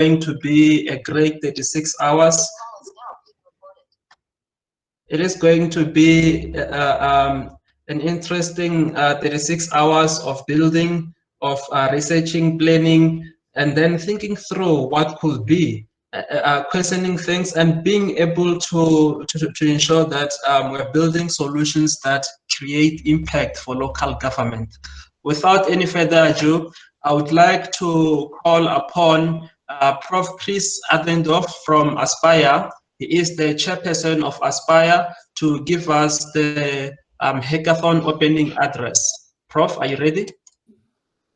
going to be a great 36 hours. It is going to be an interesting 36 hours of building, of researching, planning, and then thinking through what could be, questioning things, and being able to ensure that we're building solutions that create impact for local government. Without any further ado, I would like to call upon Prof. Chris Adendorf from Aspire. He is the chairperson of Aspire, to give us the hackathon opening address. Prof, are you ready?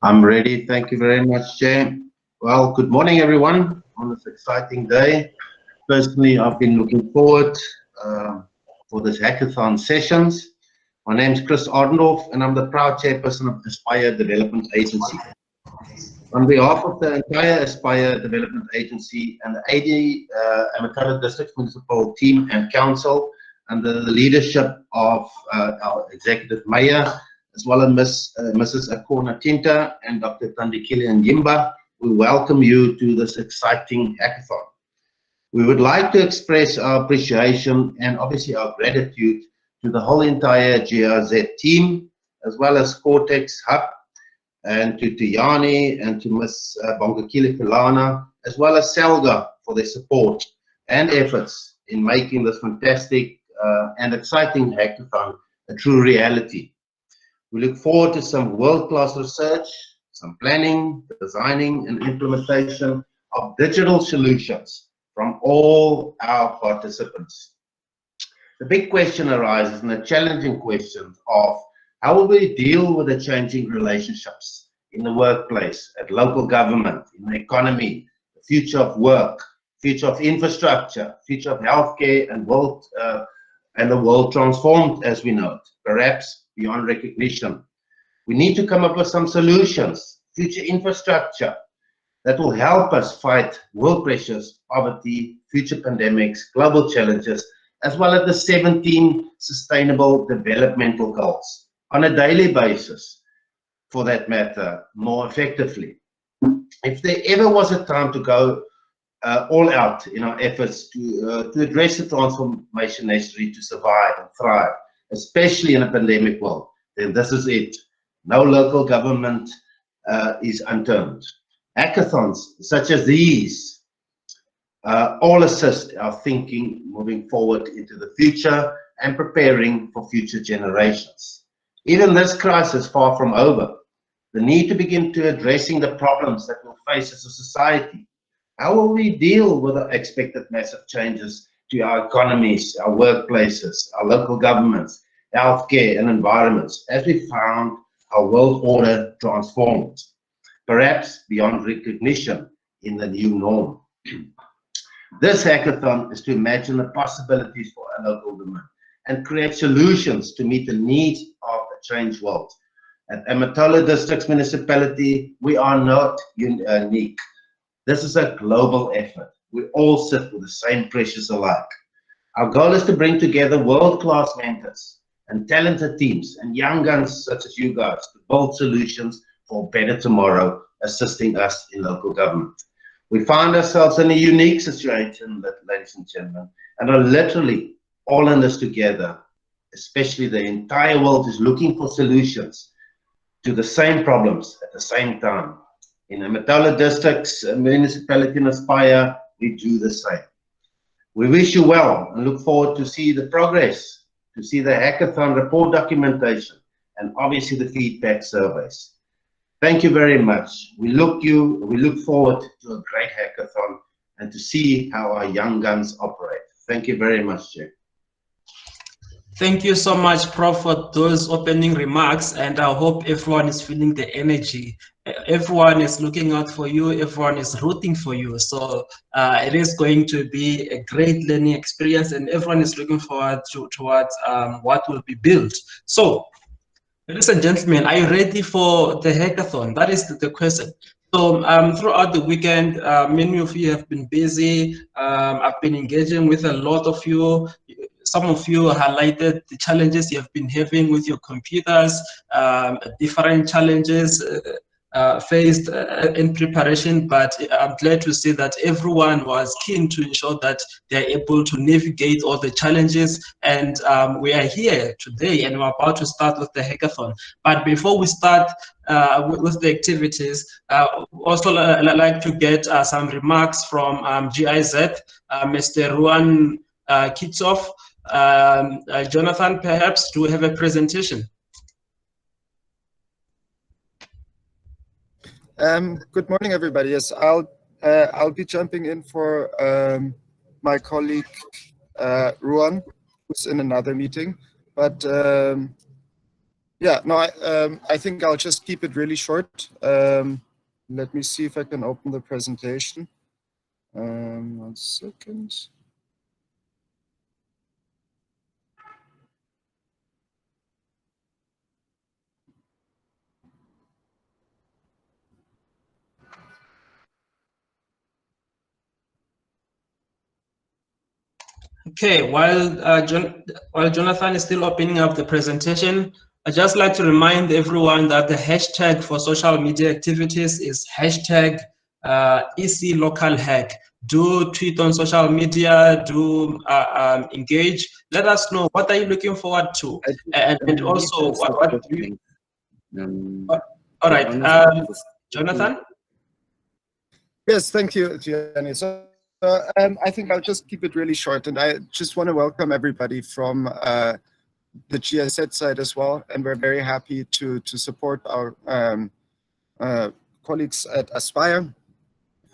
I'm ready. Thank you very much, Chair. Well, good morning, everyone, on this exciting day. Personally, I've been looking forward for this hackathon sessions. My name is Chris Adendorf, and I'm the proud chairperson of Aspire Development Agency. On behalf of the entire Aspire Development Agency and the 80 Amathole District Municipal team and council, under the leadership of our executive mayor, as well as Mrs. Akona Tinta and Dr. Tandikile Njimba, we welcome you to this exciting hackathon. We would like to express our appreciation and obviously our gratitude to the whole entire GIZ team, as well as Cortex Hub, and to Tiani and to Ms. Bongakile Filana, as well as SALGA for their support and efforts in making this fantastic and exciting hackathon a true reality. We look forward to some world-class research, some planning, designing, and implementation of digital solutions from all our participants. The big question arises, and the challenging question of how will we deal with the changing relationships in the workplace, at local government, in the economy, the future of work, future of infrastructure, future of healthcare, and the world transformed as we know it, perhaps beyond recognition. We need to come up with some solutions, future infrastructure that will help us fight world pressures, poverty, future pandemics, global challenges, as well as the 17 sustainable developmental goals on a daily basis, for that matter, more effectively. If there ever was a time to go all out in our efforts to address the transformation necessary to survive and thrive, especially in a pandemic world, then this is it. No local government is unturned. Hackathons such as these all assist our thinking moving forward into the future and preparing for future generations. Even this crisis far from over, the need to begin to addressing the problems that we'll face as a society. How will we deal with the expected massive changes to our economies, our workplaces, our local governments, healthcare and environments, as we found our world order transformed, perhaps beyond recognition in the new norm? This hackathon is to imagine the possibilities for our local government and create solutions to meet the needs of a changed world. At Amathole District Municipality, we are not unique. This is a global effort. We all sit with the same pressures alike. Our goal is to bring together world-class mentors and talented teams and young guns such as you guys to build solutions for a better tomorrow, assisting us in local government. We find ourselves in a unique situation, ladies and gentlemen, and are literally all in this together. Especially the entire world is looking for solutions to the same problems at the same time. In Amathole District's municipality in Aspire, we do the same. We wish you well and look forward to see the progress, to see the hackathon report documentation, and obviously the feedback surveys. Thank you very much. We look forward to a great hackathon and to see how our young guns operate. Thank you very much, Chair. Thank you so much, Prof, for those opening remarks, and I hope everyone is feeling the energy. Everyone is looking out for you, everyone is rooting for you. So it is going to be a great learning experience, and everyone is looking forward towards what will be built. So, ladies and gentlemen, are you ready for the hackathon? That is the question. So throughout the weekend, many of you have been busy. I've been engaging with a lot of you. Some of you highlighted the challenges you have been having with your computers, different challenges faced in preparation, but I'm glad to see that everyone was keen to ensure that they're able to navigate all the challenges. And we are here today and we're about to start with the hackathon. But before we start with the activities, also like to get some remarks from GIZ, Mr. Ruan Kickoff. Jonathan, perhaps, do we have a presentation? Good morning, everybody. Yes, I'll be jumping in for my colleague Ruan, who's in another meeting. But yeah, no, I think I'll just keep it really short. Let me see if I can open the presentation. 1 second. Okay, while Jonathan is still opening up the presentation, I'd just like to remind everyone that the hashtag for social media activities is hashtag #ECLocalHack. Do tweet on social media, do engage. Let us know, what are you looking forward to? And also, what all right, Jonathan? Yes, thank you, Gianni. So I think I'll just keep it really short, and I just want to welcome everybody from the GIZ side as well, and we're very happy to support our colleagues at Aspire,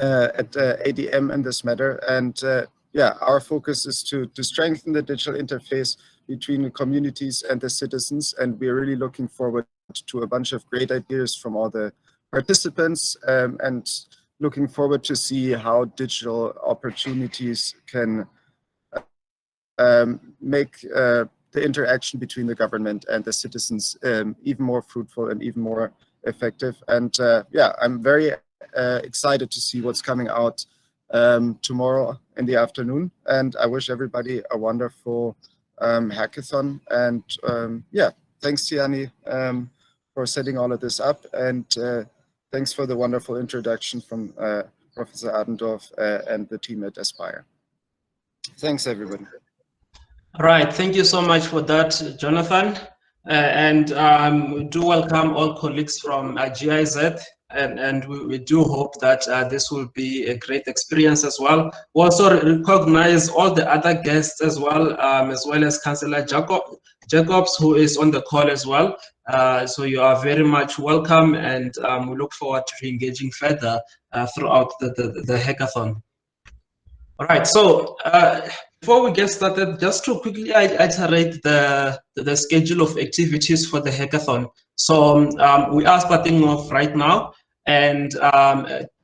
at ADM in this matter. And yeah, our focus is to strengthen the digital interface between the communities and the citizens, and we're really looking forward to a bunch of great ideas from all the participants, and looking forward to see how digital opportunities can make the interaction between the government and the citizens even more fruitful and even more effective. And yeah, I'm very excited to see what's coming out tomorrow in the afternoon. And I wish everybody a wonderful hackathon. And yeah, thanks, Gianni, for setting all of this up. And thanks for the wonderful introduction from Professor Adendorf and the team at Aspire. Thanks, everybody. All right, thank you so much for that, Jonathan. And we do welcome all colleagues from GIZ, and we do hope that this will be a great experience as well. We also recognize all the other guests as well as Councillor Jacobs, who is on the call as well. So you are very much welcome, and we look forward to engaging further throughout the hackathon. All right, so before we get started, just to quickly iterate the schedule of activities for the hackathon. So we are starting off right now, and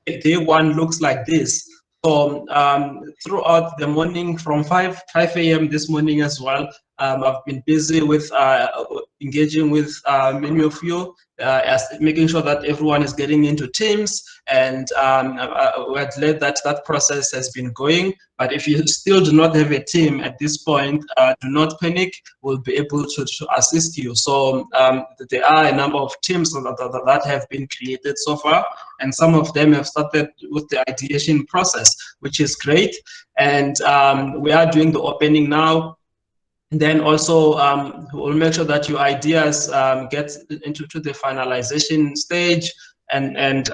day one looks like this. So throughout the morning, from 5 a.m. this morning as well, I've been busy with engaging with many of you, making sure that everyone is getting into teams, and we're glad that that process has been going. But if you still do not have a team at this point, do not panic. We'll be able to assist you. So there are a number of teams that have been created so far, and some of them have started with the ideation process, which is great. And we are doing the opening now. And then also we'll make sure that your ideas get into the finalization stage, and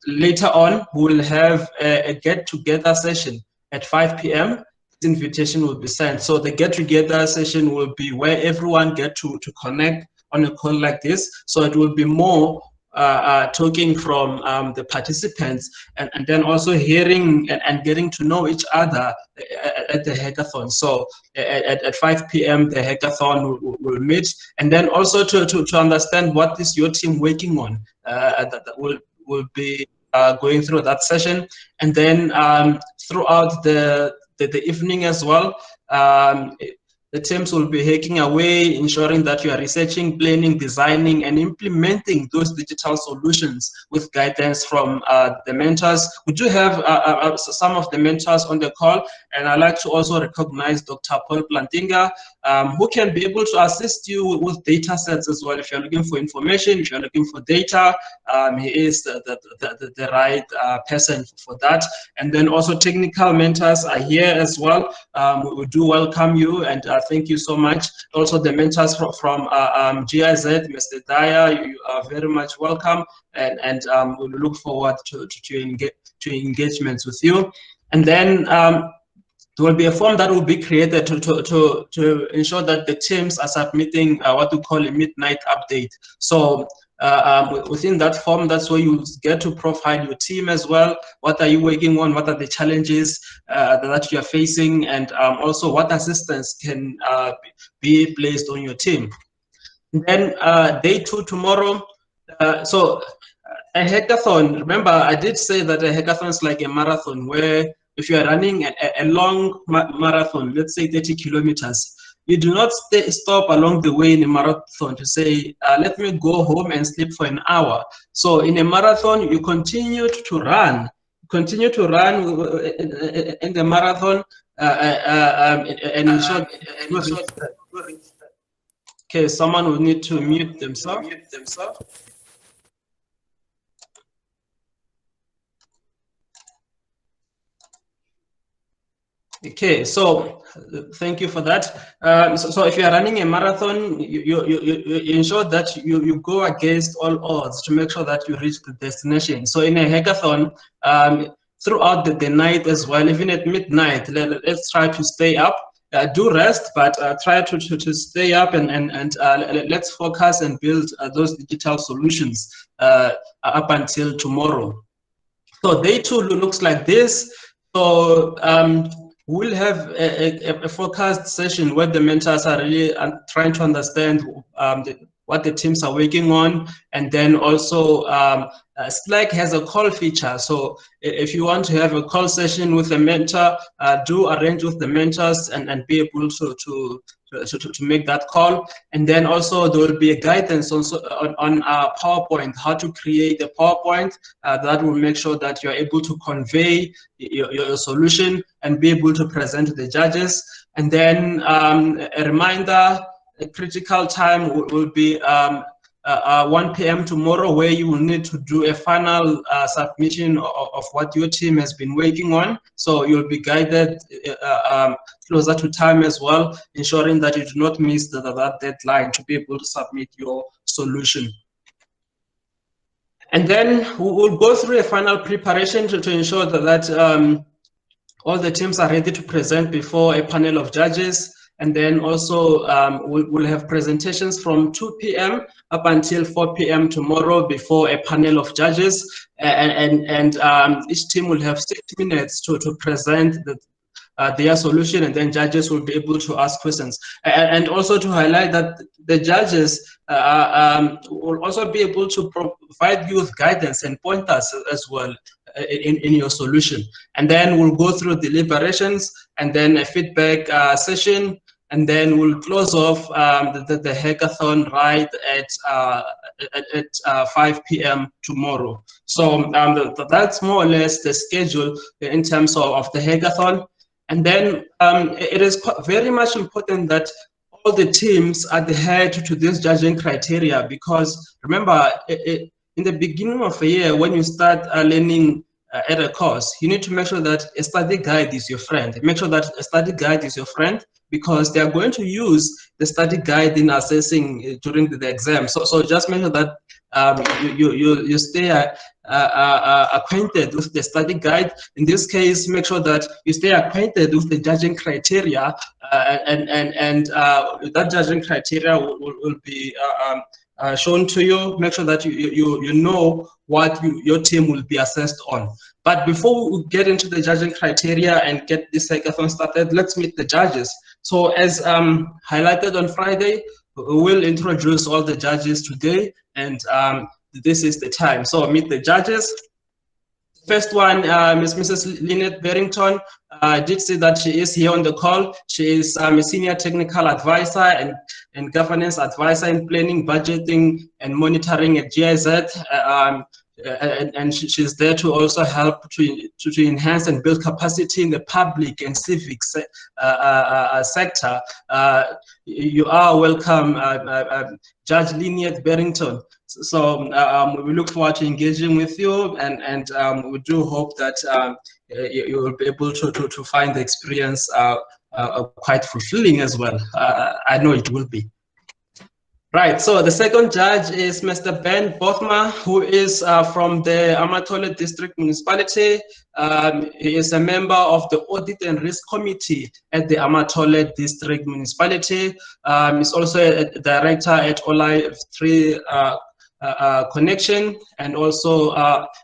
later on we'll have a get-together session at 5 p.m. This invitation will be sent. So the get-together session will be where everyone get to connect on a call like this. So it will be more talking from the participants, and then also hearing and getting to know each other at the hackathon. So at 5 p.m. the hackathon will meet, and then also to understand what is your team working on. That will be going through that session, and then throughout the evening as well, the teams will be hacking away, ensuring that you are researching, planning, designing, and implementing those digital solutions with guidance from the mentors. We do have some of the mentors on the call, and I'd like to also recognize Dr. Paul Plantinga, who can be able to assist you with data sets as well. If you're looking for information, if you're looking for data, he is the right person for that. And then also technical mentors are here as well. We do welcome you, and thank you so much. Also the mentors from GIZ, Mr. Dyer, you are very much welcome, and we look forward to engagements with you. And then there will be a form that will be created to ensure that the teams are submitting what we call a midnight update. So within that form, that's where you get to profile your team as well. What are you working on? What are the challenges that you are facing? And also what assistance can be placed on your team. And then day 2 tomorrow. So a hackathon, remember I did say that a hackathon is like a marathon, where if you are running a long marathon, let's say 30 kilometers, you do not stop along the way in a marathon to say, let me go home and sleep for an hour. So in a marathon, you continue to run. Continue to run in the marathon and ensure. Okay, someone will need to mute themselves. Okay, so thank you for that. So if you are running a marathon, you ensure that you go against all odds to make sure that you reach the destination. So in a hackathon, throughout the night as well, even at midnight, let's try to stay up. Do rest, but try to stay up and let's focus and build those digital solutions up until tomorrow. So day 2 looks like this. So we'll have a focused session where the mentors are really trying to understand what the teams are working on. And then also Slack has a call feature. So if you want to have a call session with a mentor, do arrange with the mentors and be able to make that call. And then also there will be a guidance also on PowerPoint, how to create a PowerPoint that will make sure that you're able to convey your solution and be able to present to the judges. And then a reminder, a critical time will be 1 p.m. tomorrow, where you will need to do a final submission of what your team has been working on. So you'll be guided closer to time as well, ensuring that you do not miss that deadline to be able to submit your solution. And then we will go through a final preparation to ensure that all the teams are ready to present before a panel of judges. And then also we'll have presentations from 2 p.m. up until 4 p.m. tomorrow before a panel of judges. And each team will have 6 minutes to present their solution, and then judges will be able to ask questions. And also to highlight that the judges will also be able to provide you with guidance and pointers as well in your solution. And then we'll go through deliberations and then a feedback session, and then we'll close off the hackathon right at 5 p.m. tomorrow. So that's more or less the schedule in terms of the hackathon. And then it is very much important that all the teams adhere to this judging criteria, because remember, in the beginning of a year, when you start learning at a course, you need to make sure that a study guide is your friend. Make sure that a study guide is your friend, because they are going to use the study guide in assessing during the exam. So just make sure that you stay acquainted with the study guide. In this case, make sure that you stay acquainted with the judging criteria, and that judging criteria will be shown to you. Make sure that you know what your team will be assessed on. But before we get into the judging criteria and get this hackathon started, let's meet the judges. So as highlighted on Friday, we'll introduce all the judges today, and this is the time. So meet the judges. First one is Mrs. Lynette Barrington. I did see that she is here on the call. She is a senior technical advisor and governance advisor in planning, budgeting, and monitoring at GIZ. And she's there to also help to enhance and build capacity in the public and civic sector. You are welcome, Judge Lynette Barrington. So we look forward to engaging with you, and we do hope that you will be able to find the experience quite fulfilling as well. I know it will be. Right, so the second judge is Mr. Ben Bothma, who is from the Amathole District Municipality. He is a member of the Audit and Risk Committee at the Amathole District Municipality. He's also a director at Olai 3 Connection, and also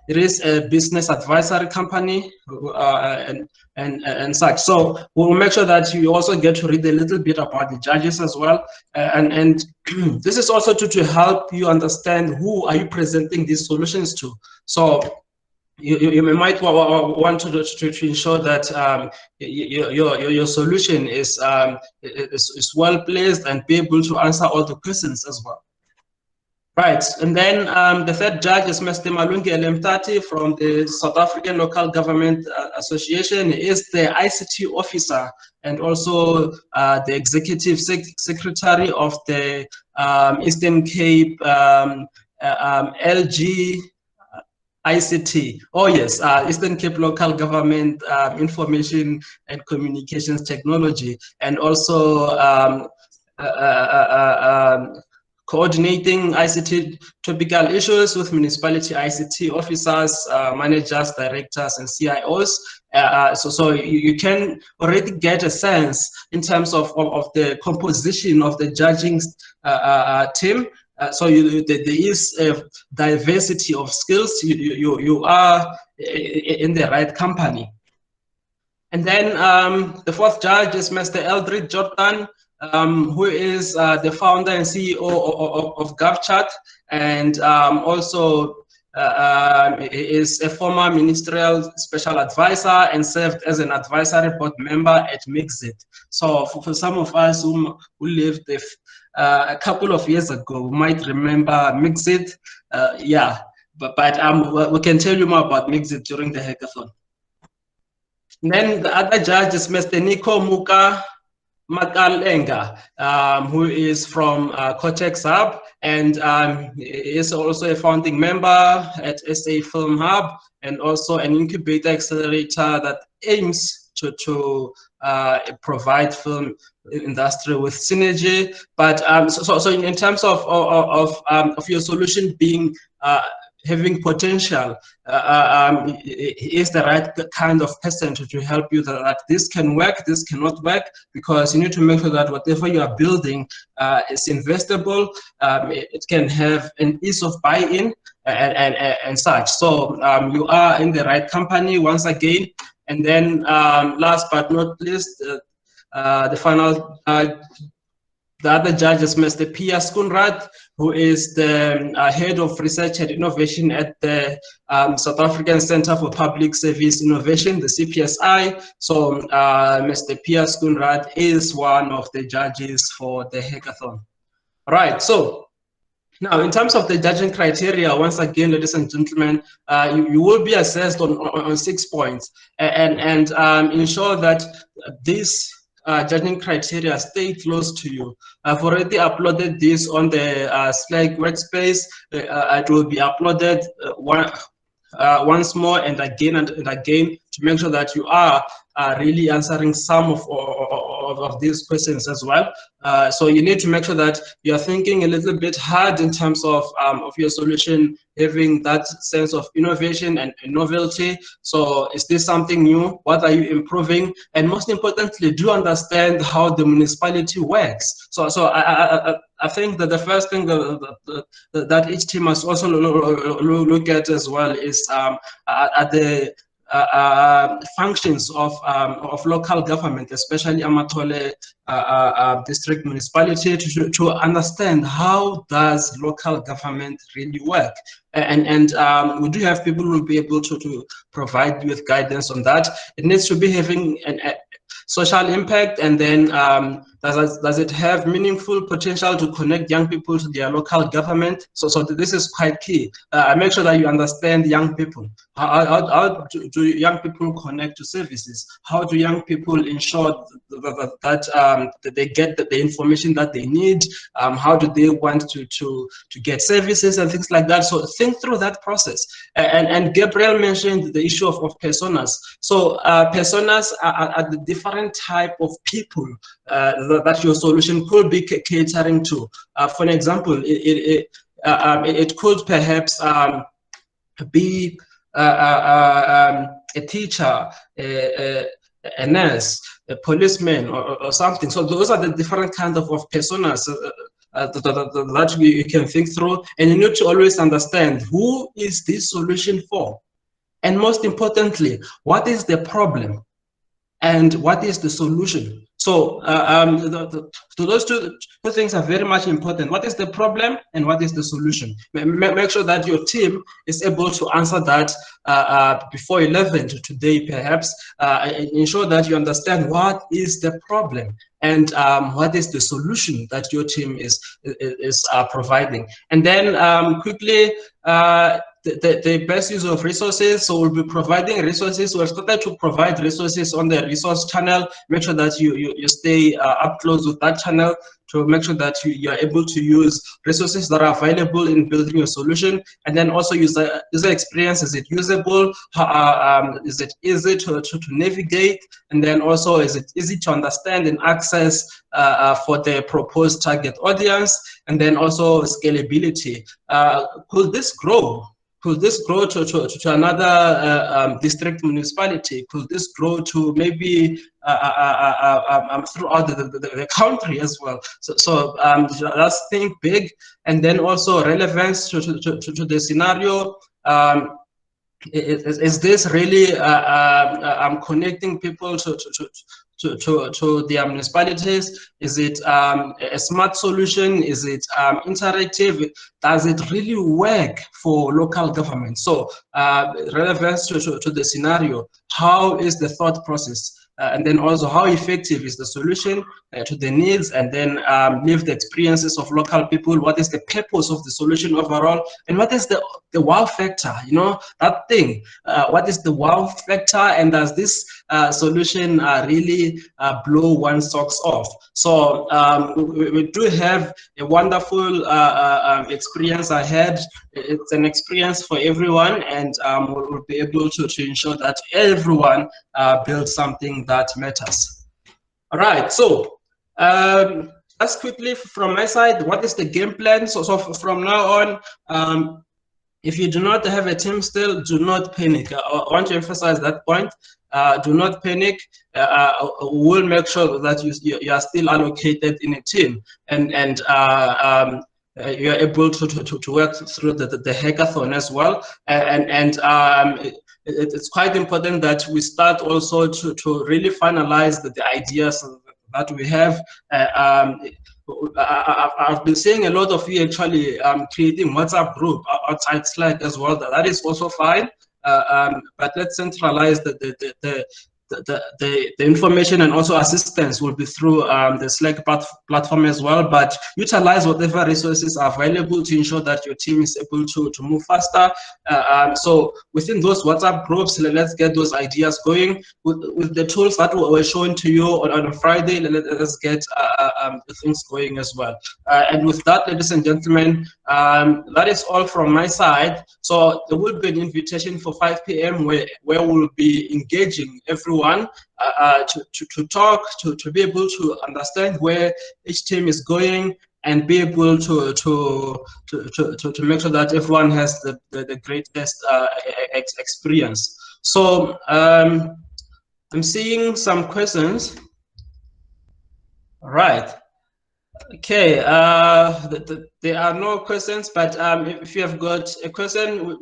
it is a business advisory company and such. So we'll make sure that you also get to read a little bit about the judges as well, and this is also to help you understand who are you presenting these solutions to. So you might want to ensure that your solution is well placed and be able to answer all the questions as well. Right, and then the third judge is Mr. Malungile Mtati from the South African Local Government Association. He is the ICT officer and also the executive secretary of the Eastern Cape LG ICT. Oh yes, Eastern Cape Local Government Information and Communications Technology, and also coordinating ICT topical issues with municipality ICT officers, managers, directors, and CIOs. So you can already get a sense in terms of the composition of the judging team. So there is a diversity of skills. You are in the right company. And then the fourth judge is Mr. Eldridge Jordan, who is the founder and CEO of GovChat, and also is a former ministerial special advisor and served as an advisory board member at MIXIT. So for some of us who lived a couple of years ago, we might remember MIXIT. Yeah, but we can tell you more about MIXIT during the hackathon. And then the other judge is Mr. Nico Muka Makalenga, who is from Cortex Hub, and is also a founding member at SA Film Hub, and also an incubator accelerator that aims to provide film industry with synergy. But so in terms of your solution being having potential, is the right kind of person to help you that this can work, this cannot work, because you need to make sure that whatever you are building is investable, it can have an ease of buy-in and such. So you are in the right company once again. And then last but not least, the final the other judge is Mr. Pia Skoenraad, who is the head of research and innovation at the South African Center for Public Service Innovation, the CPSI. So Mr. Pia Skoenraad is one of the judges for the hackathon. All right, so now in terms of the judging criteria, once again, ladies and gentlemen, you will be assessed on 6 points, and ensure that this judging criteria stay close to you. I've already uploaded this on the Slack Workspace. It will be uploaded once more and again to make sure that you are really answering some of these questions as well. So you need to make sure that you're thinking a little bit hard in terms of your solution, having that sense of innovation and novelty. So is this something new? What are you improving? And most importantly, do you understand how the municipality works? So I think that the first thing that each team must also look at as well is are the functions of local government, especially Amathole District Municipality, to understand how does local government really work. And we do have people who will be able to provide you with guidance on that. It needs to be having a social impact, and then does it have meaningful potential to connect young people to their local government? So this is quite key. Make sure that you understand young people. How do young people connect to services? How do young people ensure that they get the information that they need? How do they want to get services and things like that? So think through that process. And Gabriel mentioned the issue of personas. So personas are the different type of people that your solution could be catering to. For an example, it could perhaps be a teacher, a nurse, a policeman, or something. So those are the different kind of personas that you can think through, and you need to always understand who is this solution for, and most importantly, what is the problem and what is the solution. So those two things are very much important. What is the problem and what is the solution? Make sure that your team is able to answer that before 11 to today, perhaps. Ensure that you understand what is the problem and what is the solution that your team is providing. And then quickly, the best use of resources. So we'll be providing resources. We've started to provide resources on the resource channel. Make sure that you stay up close with that channel to make sure that you are able to use resources that are available in building your solution. And then also user experience. Is it usable? Is it easy to navigate? And then also, is it easy to understand and access for the proposed target audience? And then also scalability. Could this grow? Could this grow to another district municipality? Could this grow to maybe throughout the country as well? So let's think big, and then also relevance to the scenario. Is this really connecting people to their municipalities? Is it a smart solution? Is it interactive? Does it really work for local government? So relevance to the scenario. How is the thought process? And then also, how effective is the solution to the needs? And then live the experiences of local people. What is the purpose of the solution overall? And what is the wow factor? You know, that thing. What is the wow factor? And does this solution really blow one's socks off? So we do have a wonderful experience ahead. It's an experience for everyone, and we'll be able to ensure that everyone builds something that matters. All right, so just quickly from my side, what is the game plan? So from now on, if you do not have a team still, do not panic. I want to emphasize that point. Do not panic. We'll make sure that you are still allocated in a team, and you're able to work through the hackathon as well. It's quite important that we start also to really finalize the ideas that we have. I've been seeing a lot of you actually creating WhatsApp group outside Slack as well. That is also fine, but let's centralize the information, and also assistance will be through the Slack platform as well. But utilize whatever resources are available to ensure that your team is able to move faster. So within those WhatsApp groups, let's get those ideas going with the tools that were shown to you on Friday. Let's get things going as well. And with that, ladies and gentlemen, that is all from my side. So there will be an invitation for 5 p.m. where we'll be engaging everyone to talk, to be able to understand where each team is going, and be able to make sure that everyone has the greatest experience. So I'm seeing some questions. All right. Okay, there are no questions, but if you have got a question,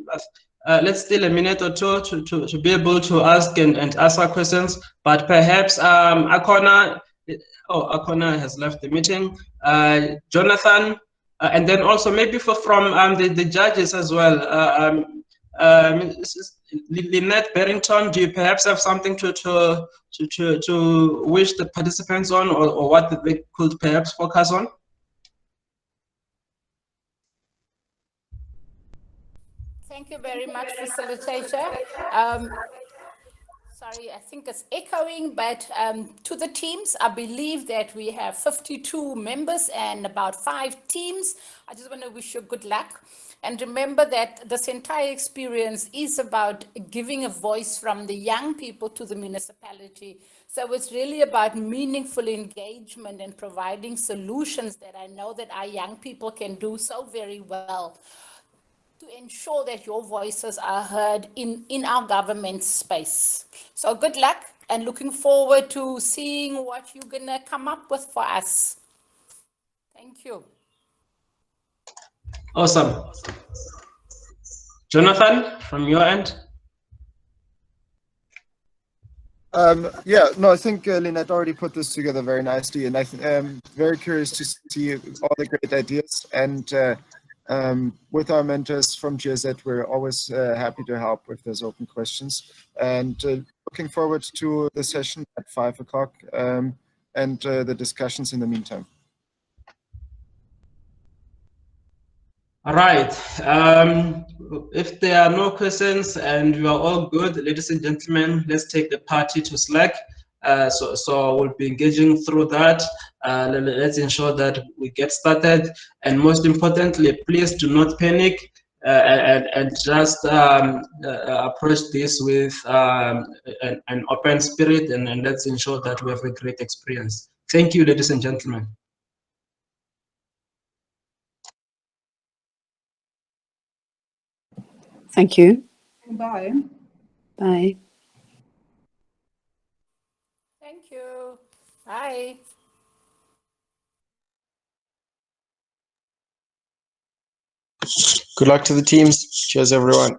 let's steal a minute or two to be able to ask and answer questions. But perhaps Akona, Akona has left the meeting. Jonathan, and then also maybe from the judges as well. Lynette Barrington, do you perhaps have something to wish the participants on, or what they could perhaps focus on? Thank you very much, facilitator. Sorry, I think it's echoing, but to the teams, I believe that we have 52 members and about 5 teams. I just want to wish you good luck. And remember that this entire experience is about giving a voice from the young people to the municipality. So it's really about meaningful engagement and providing solutions that I know that our young people can do so very well to ensure that your voices are heard in our government space. So good luck, and looking forward to seeing what you're going to come up with for us. Thank you. Awesome. Jonathan, from your end? Yeah, no, I think Lynette already put this together very nicely, and I'm very curious to see all the great ideas. And with our mentors from GIZ, we're always happy to help if there's open questions. And looking forward to the session at 5 o'clock and the discussions in the meantime. All right. If there are no questions and you are all good, ladies and gentlemen, let's take the party to Slack. So we'll be engaging through that. Let's ensure that we get started. And most importantly, please do not panic and just approach this with an open spirit, and let's ensure that we have a great experience. Thank you, ladies and gentlemen. Thank you. Bye. Bye. Thank you. Bye. Good luck to the teams. Cheers, everyone.